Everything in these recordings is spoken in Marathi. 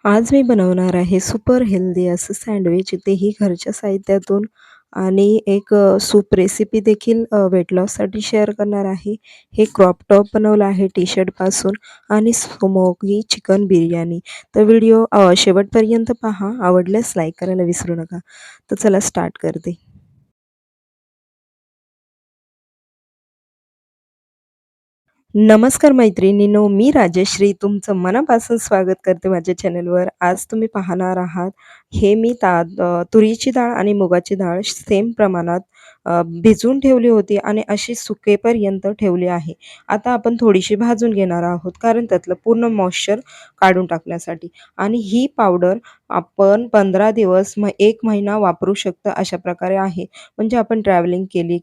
आज मी बनवणार आहे सुपर हेल्दी असं सँडविच, तेही घरच्या साहित्यातून आणि एक सूप रेसिपी देखील वेट लॉससाठी शेअर करणार आहे. हे क्रॉप टॉप बनवलं आहे टी-शर्टपासून आणि स्मोकी चिकन बिर्याणी. तर व्हिडिओ शेवटपर्यंत पहा. आवडल्यास लाईक करायला विसरू नका. तर चला स्टार्ट करते. नमस्कार मैत्रिणींनो, मी राजश्री तुमचं मनापासून स्वागत करते माझ्या चॅनलवर. आज तुम्ही पाहणार आहात, हे मी तुरीची डाळ आणि मुगाची डाळ सेम प्रमाणात भिजवून ठेवली होती आणि अशी सुकेपर्यंत ठेवली आहे. आता आपण थोडीशी भाजून घेणार आहोत, कारण त्यातलं पूर्ण मॉइश्चर काढून टाकण्यासाठी. आणि ही पावडर आपण 15 दिवस 1 महिना वापरू शकतो अशा प्रकारे आहे. म्हणजे आपण ट्रॅव्हलिंग केली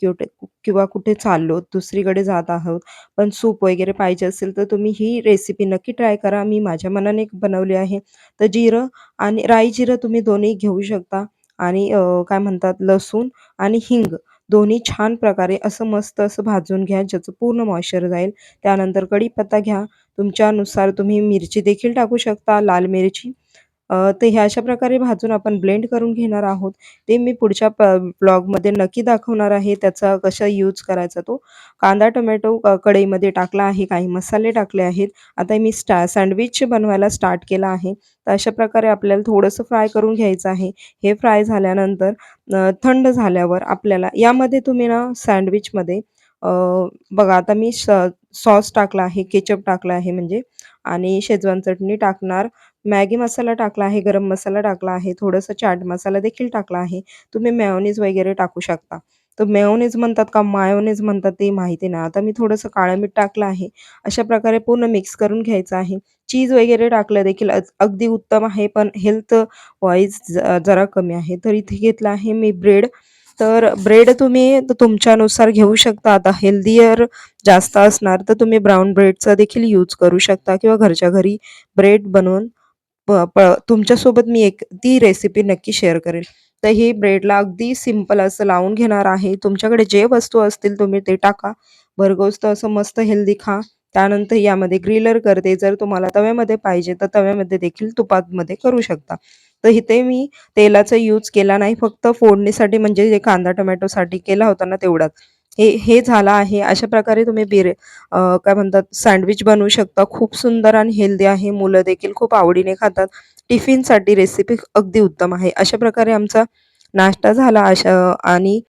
किंवा कुठे चाललो, दुसरीकडे जात आहोत पण सूप वगैरे पाहिजे असेल तर तुम्ही ही रेसिपी नक्की ट्राय करा. मी माझ्या मनाने बनवली आहे. तर जिरं आणि राई जिरं तुम्ही दोन्ही घेऊ शकता आणि काय म्हणतात लसूण आणि हिंग दोन्ही छान प्रकारे असं मस्त असं भाजून घ्या, ज्याचं पूर्ण मॉइश्चर जाईल. त्यानंतर कढीपत्ता घ्या. तुमच्यानुसार तुम्ही मिरची देखील टाकू शकता, लाल मिरची. तर ह्या अशा प्रकारे भाजून आपण ब्लेंड करून घेणार आहोत. ते मी पुढच्या ब्लॉगमध्ये नक्की दाखवणार आहे, त्याचा कसा यूज करायचा तो. कांदा, टोमॅटो कढईमध्ये टाकला आहे, काही मसाले टाकले आहेत. आता मी सँडविच बनवायला स्टार्ट केला आहे. तर अशा प्रकारे आपल्याला थोडंसं फ्राय करून घ्यायचं आहे. हे फ्राय झाल्यानंतर थंड झाल्यावर आपल्याला यामध्ये तुम्ही ना सँडविचमध्ये बघा आता मी सॉस टाकला आहे, केचप टाकला आहे म्हणजे आणि शेजवान चटणी टाकणार. मॅगी मसाला टाकला आहे, गरम मसाला टाकला आहे, थोडंसं चाट मसाला देखील टाकला आहे. तुम्ही मेयोनीज वगैरे टाकू शकता. तर मेयोनीज म्हणतात का मायोनीज म्हणतात ते माहिती नाही. आता मी थोडंसं काळं मीठ टाकलं आहे. अशा प्रकारे पूर्ण मिक्स करून घ्यायचं आहे. चीज वगैरे टाकलं देखील अगदी उत्तम आहे, पण हेल्थ वाईज जरा कमी आहे. तर इथे घेतलं आहे मी ब्रेड. तर ब्रेड तुम्ही तुमच्यानुसार घेऊ शकता. आता हेल्दीयर जास्त असणार तर तुम्ही ब्राउन ब्रेडचा देखील यूज करू शकता किंवा घरच्या घरी ब्रेड बनवून प प तुमच्यासोबत मी एक ती रेसिपी नक्की शेअर करेल. तर ही ब्रेडला अगदी सिंपल असं लावून घेणार आहे. तुमच्याकडे जे वस्तू असतील तुम्ही ते टाका. भरगोसतं असं मस्त हेल्दी खा. त्यानंतर यामध्ये ग्रिलर करते. जर तुम्हाला तव्यामध्ये पाहिजे तर तव्यामध्ये देखील तुपामध्ये करू शकता. तर इथे मी तेलाचा यूज केला नाही. फक्त फोडणीसाठी म्हणजे जे कांदा टोमॅटोसाठी केला होता ना तेवढाच. हे हे झालं आहे. अशा प्रकारे तुम्ही काय म्हणतात सँडविच बनवू शकता. खूप सुंदर आणि हेल्दी आहे. मुलं देखील खूप आवडीने खातात. टिफिनसाठी रेसिपी अगदी उत्तम आहे. अशा प्रकारे आमचा नाश्ता झाला आणि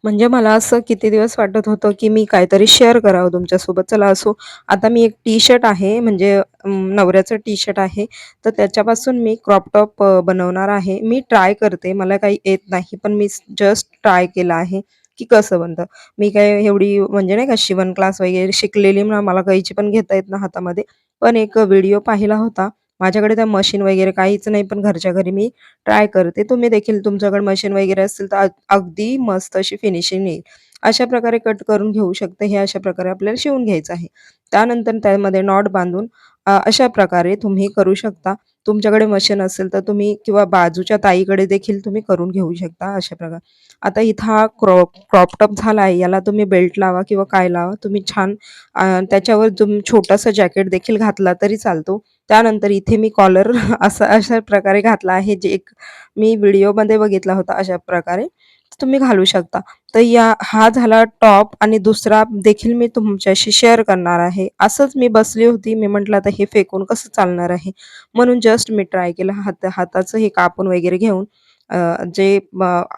म्हणजे मला असं किती दिवस वाटत होतं, की मी काहीतरी शेअर करावं तुमच्यासोबत. चला असो, आता मी एक टी-शर्ट आहे म्हणजे नवऱ्याचं टी-शर्ट आहे. तर त्याच्यापासून मी क्रॉप टॉप बनवणार आहे. मी ट्राय करते. मला काही येत नाही, पण मी जस्ट ट्राय केलं आहे, की कसं बनतं. मी काय एवढी म्हणजे नाही का शिवण क्लास वगैरे शिकलेली ना, मला कैची पण घेता येत ना हातामध्ये. पण एक व्हिडिओ पाहिला होता. माझ्याकडे त्या मशीन वगैरे काहीच नाही, पण घरच्या घरी मी ट्राय करते. तुम्ही देखील तुमच्याकडे मशीन वगैरे असेल तर अगदी मस्त अशी फिनिशिंग येईल. अशा प्रकारे कट करून घेऊ शकते. हे अशा प्रकारे आपल्याला शिवून घ्यायचं आहे. त्यानंतर त्यामध्ये नॉट बांधून अशा प्रकारे तुम्ही करू शकता. तुमच्याकडे मशीन असेल तर तुम्ही किंवा बाजूच्या ताईकडे देखील तुम्ही करून घेऊ शकता अशा प्रकारे. आता इथं हा क्रॉप टॉप झाला आहे. याला तुम्ही बेल्ट लावा किंवा काय लावा. तुम्ही छान त्याच्यावर तुम्ही छोटंसं जॅकेट देखील घातला तरी चालतो. त्यानंतर इथे मी कॉलर अशा प्रकारे घातला आहे, जे एक मी व्हिडिओमध्ये बघितला होता अशा प्रकारे तुम्ही घालू शकता. तर हा झाला टॉप आणि दुसरा देखील मी तुमच्याशी शेअर करणार आहे. असंच मी बसली होती. मी म्हटलं आता हे फेकून कसं चालणार आहे. म्हणून जस्ट मी ट्राय केलं. हाताचं हे कापून वगैरे घेऊन जे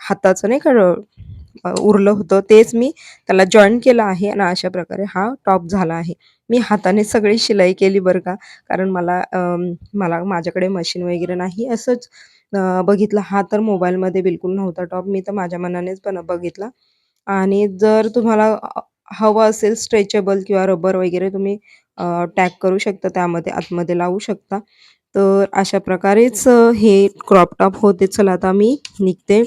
हाताचं नाही का उरलं होतं तेच मी त्याला जॉइन केलं आहे आणि अशा प्रकारे हा टॉप झाला आहे. मी हाताने सगळी शिलाई केली बरं का. कारण मला माझ्याकडे मशीन वगैरे नाही. असंच बघितला. हा तर मोबाईलमध्ये बिलकुल नव्हता टॉप. मी तर माझ्या मनानेच पण बघितला आणि जर तुम्हाला हवं असेल स्ट्रेचेबल किंवा रबर वगैरे तुम्ही टॅग करू शकता त्यामध्ये आतमध्ये लावू शकता. तर अशा प्रकारेच हे क्रॉप टॉप होते. चला आता मी निघते.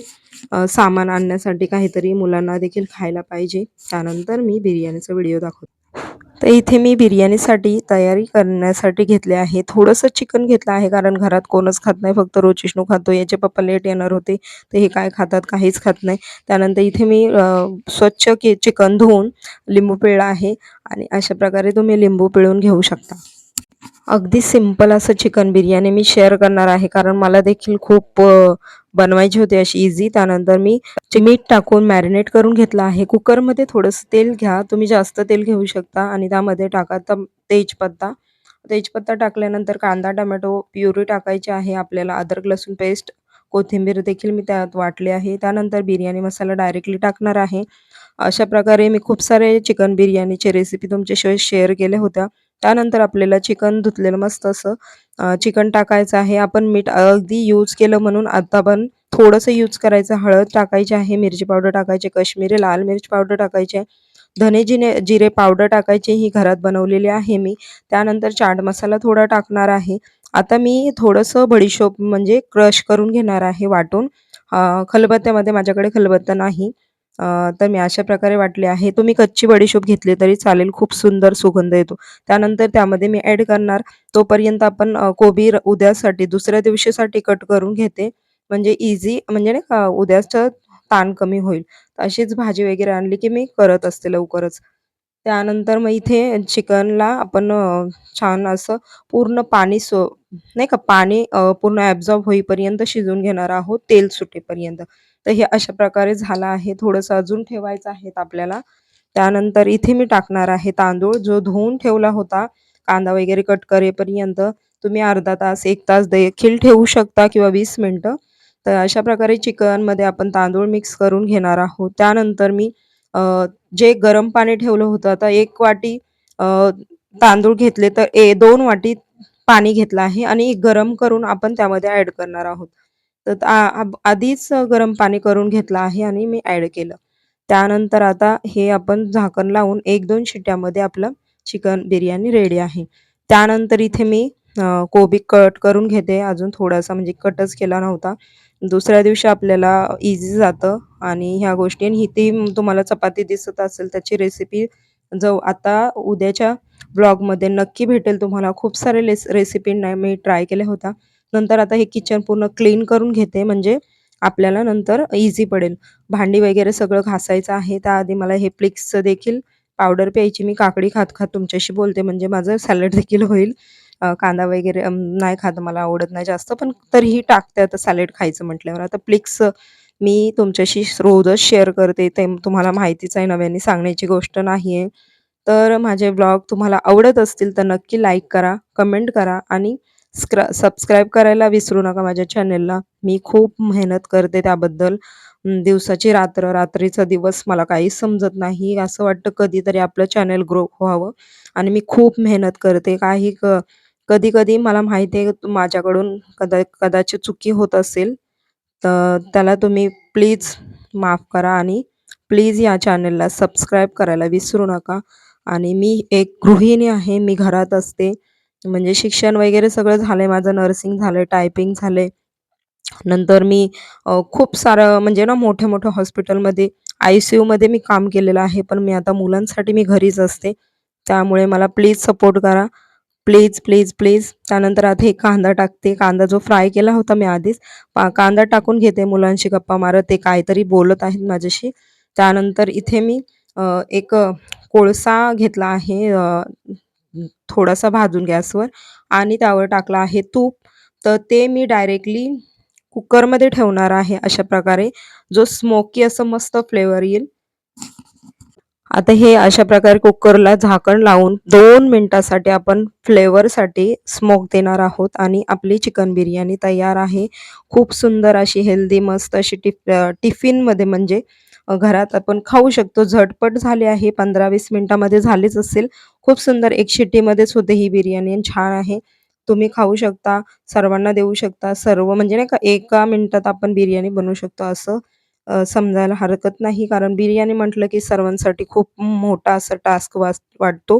सामान आणण्यासाठी काहीतरी मुलांना देखील खायला पाहिजे. त्यानंतर मी बिर्याणीचा व्हिडिओ दाखवते. तर इथे मी बिर्याणीसाठी तयारी करण्यासाठी घेतले आहे. थोडंसं चिकन घेतलं आहे कारण घरात कोणच खात नाही. फक्त रोज खातो. याचे पप्पा लेट येणार होते. तर हे काय खातात? काहीच खात नाही. त्यानंतर इथे मी स्वच्छ चिकन धुवून लिंबू पिळला आहे आणि अशा प्रकारे तुम्ही लिंबू पिळून घेऊ शकता. अगदी सिंपल असं चिकन बिर्याणी मी शेअर करणार आहे, कारण मला देखील खूप बनवायची होती अशी इझी. त्यानंतर मी मीठ टाकून मॅरिनेट करून घेतलं आहे. कुकरमध्ये थोडंसं तेल घ्या. तुम्ही जास्त तेल घेऊ शकता आणि त्यामध्ये टाका तेजपत्ता. तेजपत्ता टाकल्यानंतर कांदा, टोमॅटो प्युरी टाकायची आहे आपल्याला. अद्रक, लसूण पेस्ट, कोथिंबीर देखील मी त्यात वाटली आहे. त्यानंतर बिर्याणी मसाला डायरेक्टली टाकणार आहे. अशा प्रकारे मी खूप सारे चिकन बिर्याणीचे रेसिपी तुमच्याशी शेअर केल्या होत्या. त्यानंतर आपल्याला चिकन धुतलेलं मस्त असं चिकन टाकायचं आहे. आपण मीठ अगदी यूज केलं म्हणून आता पण थोडंसं यूज करायचं. हळद टाकायची आहे, मिरची पावडर टाकायची, काश्मीरी लाल मिर्च पावडर टाकायची, धने जिरे पावडर टाकायची, ही घरात बनवलेली आहे मी. त्यानंतर चाट मसाला थोडा टाकणार आहे. आता मी थोडंसं बडीशोप म्हणजे क्रश करून घेणार आहे वाटून. खलबत्त्यामध्ये माझ्याकडे खलबत्ता नाही. तर मी अशा प्रकारे वाटले आहे. तुम्ही कच्ची बडीशोप घेतली तरी चालेल, खूप सुंदर सुगंध येतो. त्यानंतर त्यामध्ये मी ॲड करणार. तोपर्यंत आपण कोबी उद्यासाठी दुसऱ्या दिवशीसाठी कट करून घेते. म्हणजे इझी म्हणजे नाही का उद्याचं ताण कमी होईल. अशीच भाजी वगैरे आणली की मी करत असते लवकरच. त्यानंतर मग इथे चिकनला आपण छान असं पूर्ण पाणी नाही का पाणी पूर्ण ॲब्झॉर्ब होईपर्यंत शिजवून घेणार आहोत, तेल सुटेपर्यंत. तर हे अशा प्रकारे झालं आहे. थोडंसं अजून ठेवायचं आहे आपल्याला. त्यानंतर इथे मी टाकणार आहे तांदूळ जो धुवून ठेवला होता, कांदा वगैरे कट करेपर्यंत. तुम्ही अर्धा तास, 1 तास देखील ठेवू शकता किंवा 20 मिनिटं. तर अशा प्रकारे चिकनमध्ये आपण तांदूळ मिक्स करून घेणार आहोत. त्यानंतर मी जे गरम पाणी ठेवलं होतं, आता 1 वाटी अ, तांदूळ घेतले तर 2 वाटी पाणी घेतलं आहे आणि गरम करून आपण त्यामध्ये ॲड करणार आहोत. तर आधीच गरम पाणी करून घेतलं आहे आणि मी ॲड केलं. त्यानंतर आता हे आपण झाकण लावून 1-2 शिट्ट्यामध्ये आपलं चिकन बिर्याणी रेडी आहे. त्यानंतर इथे मी कोबी कट करून घेते. अजून थोडासा म्हणजे कटच केला नव्हता. दुसऱ्या दिवशी आपल्याला इझी जातं आणि ह्या गोष्टी आणि ती तुम्हाला चपाती दिसत असेल त्याची रेसिपी जो आता उद्याच्या ब्लॉगमध्ये नक्की भेटेल तुम्हाला. खूप सारे रेसिपी मी ट्राय केल्या होत्या. नंतर आता हे किचन पूर्ण क्लीन करून घेते म्हणजे आपल्याला नंतर ईझी पडेल. भांडी वगैरे सगळं घासायचं आहे. त्याआधी मला हे प्लिक्सचं देखील पावडर प्यायची. मी काकडी खात-खात तुमच्याशी बोलते म्हणजे माझं सॅलड देखील होईल. कांदा वगैरे नाही खात, मला आवडत नाही जास्त, पण तरीही टाकते आता सॅलड खायचं म्हटल्यावर. आता प्लिक्स मी तुमच्याशी रोजच शेअर करते. ते तुम्हाला माहितीच आहे, नव्याने सांगण्याची गोष्ट नाही आहे. तर माझे ब्लॉग तुम्हाला आवडत असतील तर नक्की लाईक करा, कमेंट करा आणि सबस्क्राईब करायला विसरू नका माझ्या चॅनेलला. मी खूप मेहनत करते त्याबद्दल. दिवसाची रात्र, रात्रीचा दिवस मला काहीच समजत नाही. असं वाटतं कधीतरी आपलं चॅनल ग्रो व्हावं आणि मी खूप मेहनत करते. कधी-कधी मला माहिती आहे माझ्याकडून कदाचित चुकी होत असेल, तर त्याला तुम्ही प्लीज माफ करा आणि प्लीज या चॅनलला सबस्क्राईब करायला विसरू नका. आणि मी एक गृहिणी आहे, मी घरात असते. म्हणजे शिक्षण वगैरे सगळं झालंय माझं, नर्सिंग झालंय, टायपिंग झालंय. नंतर मी खूप सारं म्हणजे ना मोठ्या-मोठ्या हॉस्पिटलमध्ये आय-सी-यूमध्ये मी काम केलेलं आहे. पण मी आता मुलांसाठी मी घरीच असते. त्यामुळे मला प्लीज सपोर्ट करा. Please, please, please. त्यानंतर आता हे कांदा टाकते. कांदा जो फ्राय केला होता मी आधीच, कांदा टाकून घेते. मुलांशी गप्पा मारत ते काहीतरी बोलत आहेत माझ्याशी. त्यानंतर इथे मी एक कोळसा घेतला आहे थोडासा भाजून गॅसवर आणि त्यावर टाकलं आहे तूप. तर ते मी डायरेक्टली कुकरमध्ये ठेवणार आहे अशा प्रकारे, जो स्मोकी असं मस्त फ्लेवर येईल. आता हे अशा प्रकारे कुकरला झाकण लावून 2 मिनिटासाठी आपण फ्लेवरसाठी स्मोक देणार आहोत आणि आपली चिकन बिर्याणी तयार आहे. खूप सुंदर अशी हेल्दी मस्त अशी टिफिनमध्ये म्हणजे घरात आपण खाऊ शकतो. झटपट झाली आहे. 15-20 मिनिटामध्ये झालीच असेल. खूप सुंदर एक शिट्टीमध्येच होते ही बिर्याणी आणि छान आहे. तुम्ही खाऊ शकता, सर्वांना देऊ शकता. सर्व म्हणजे नाही का एका मिनिटात आपण बिर्याणी बनवू शकतो असं समजायला हरकत नाही. कारण बिर्याणी म्हटलं की सर्वांसाठी खूप मोठा असा टास्क वाटतो.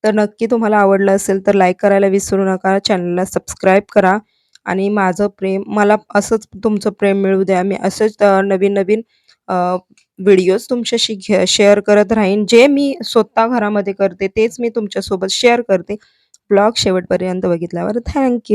तर नक्की तुम्हाला आवडलं असेल तर लाईक करायला विसरू नका. चॅनलला सबस्क्राईब करा आणि माझं प्रेम मला असंच तुमचं प्रेम मिळू द्या. मी असंच नवीन-नवीन व्हिडिओज तुमच्याशी शेअर करत राहीन. जे मी स्वतः घरामध्ये करते तेच मी तुमच्यासोबत शेअर करते. ब्लॉग शेवटपर्यंत बघितल्यावर थँक